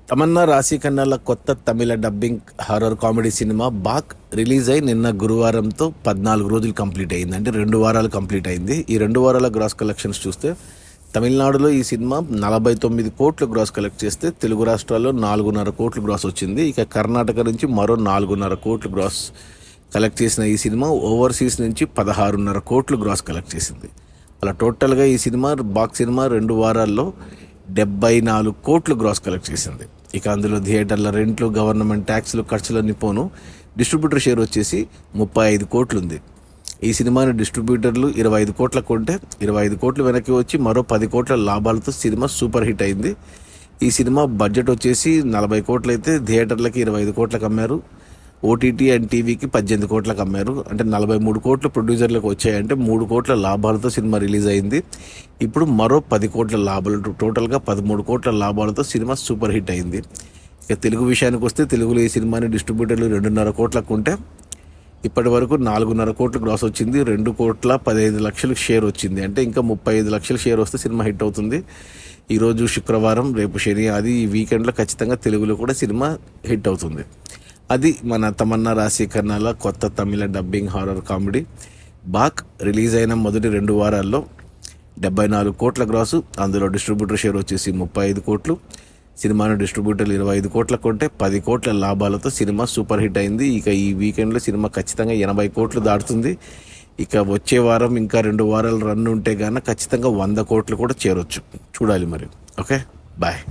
తమన్నా రాశి ఖన్నాల కొత్త తమిళ డబ్బింగ్ హారర్ కామెడీ సినిమా బాక్ రిలీజ్ అయి నిన్న గురువారంతో 14 రోజులు కంప్లీట్ అయింది. అంటే 2 వారాలు కంప్లీట్ అయింది. ఈ 2 వారాల గ్రాస్ కలెక్షన్స్ చూస్తే తమిళనాడులో ఈ సినిమా 49 కోట్లు గ్రాస్ కలెక్ట్ చేస్తే తెలుగు రాష్ట్రాల్లో 4.5 కోట్లు గ్రాస్ వచ్చింది. ఇక కర్ణాటక నుంచి మరో 4.5 కోట్లు గ్రాస్ కలెక్ట్ చేసిన ఈ సినిమా ఓవర్సీస్ నుంచి 16.5 కోట్లు గ్రాస్ కలెక్ట్ చేసింది. అలా టోటల్గా ఈ సినిమా బాక్ సినిమా 2 వారాల్లో 74 కోట్లు గ్రాస్ కలెక్ట్ చేసింది. ఇక అందులో థియేటర్ల రెంట్లు, గవర్నమెంట్ ట్యాక్స్లు, ఖర్చులన్నీ పోను డిస్ట్రిబ్యూటర్ షేర్ వచ్చేసి 35 కోట్లు ఉంది. ఈ సినిమాని డిస్ట్రిబ్యూటర్లు 25 కోట్ల కొంటే 25 కోట్లు వెనక్కి వచ్చి మరో 10 కోట్ల లాభాలతో సినిమా సూపర్ హిట్ అయింది. ఈ సినిమా బడ్జెట్ వచ్చేసి 40 కోట్లు అయితే థియేటర్లకి 25 కోట్లకు అమ్మారు. ఓటీటీ అండ్ టీవీకి 18 కోట్లకు అమ్మారు. అంటే 43 కోట్లు ప్రొడ్యూసర్లకు వచ్చాయంటే 3 కోట్ల లాభాలతో సినిమా రిలీజ్ అయింది. ఇప్పుడు మరో 10 కోట్ల లాభాలు, టోటల్గా 13 కోట్ల లాభాలతో సినిమా సూపర్ హిట్ అయింది. ఇక తెలుగు విషయానికి వస్తే తెలుగులో ఈ సినిమాని డిస్ట్రిబ్యూటర్లు 2.5 కోట్లకు ఉంటే ఇప్పటి వరకు 4.5 కోట్లు గ్రాస్ వచ్చింది. 2,15,00,000 షేర్ వచ్చింది. అంటే ఇంకా 35 లక్షల షేర్ వస్తే సినిమా హిట్ అవుతుంది. ఈరోజు శుక్రవారం, రేపు శని, అది ఈ వీకెండ్లో ఖచ్చితంగా తెలుగులో కూడా సినిమా హిట్ అవుతుంది. అది మన తమన్నా రాశి ఖన్నాల కొత్త తమిళ dubbing horror comedy Baak release అయిన మొదటి 2 వారాల్లో 74 కోట్ల గ్రాసు. అందులో డిస్ట్రిబ్యూటర్ షేర్ వచ్చేసి 35 కోట్లు. సినిమాను డిస్ట్రిబ్యూటర్లు 25 కోట్ల కొంటే 10 కోట్ల లాభాలతో సినిమా సూపర్ హిట్ అయింది. ఇక ఈ వీకెండ్లో సినిమా ఖచ్చితంగా 80 కోట్లు దాటుతుంది. ఇక వచ్చే వారం ఇంకా 2 వారాలు రన్ ఉంటే గాన ఖచ్చితంగా 100 కోట్లు కూడా చేరొచ్చు. చూడాలి మరి. Okay, bye.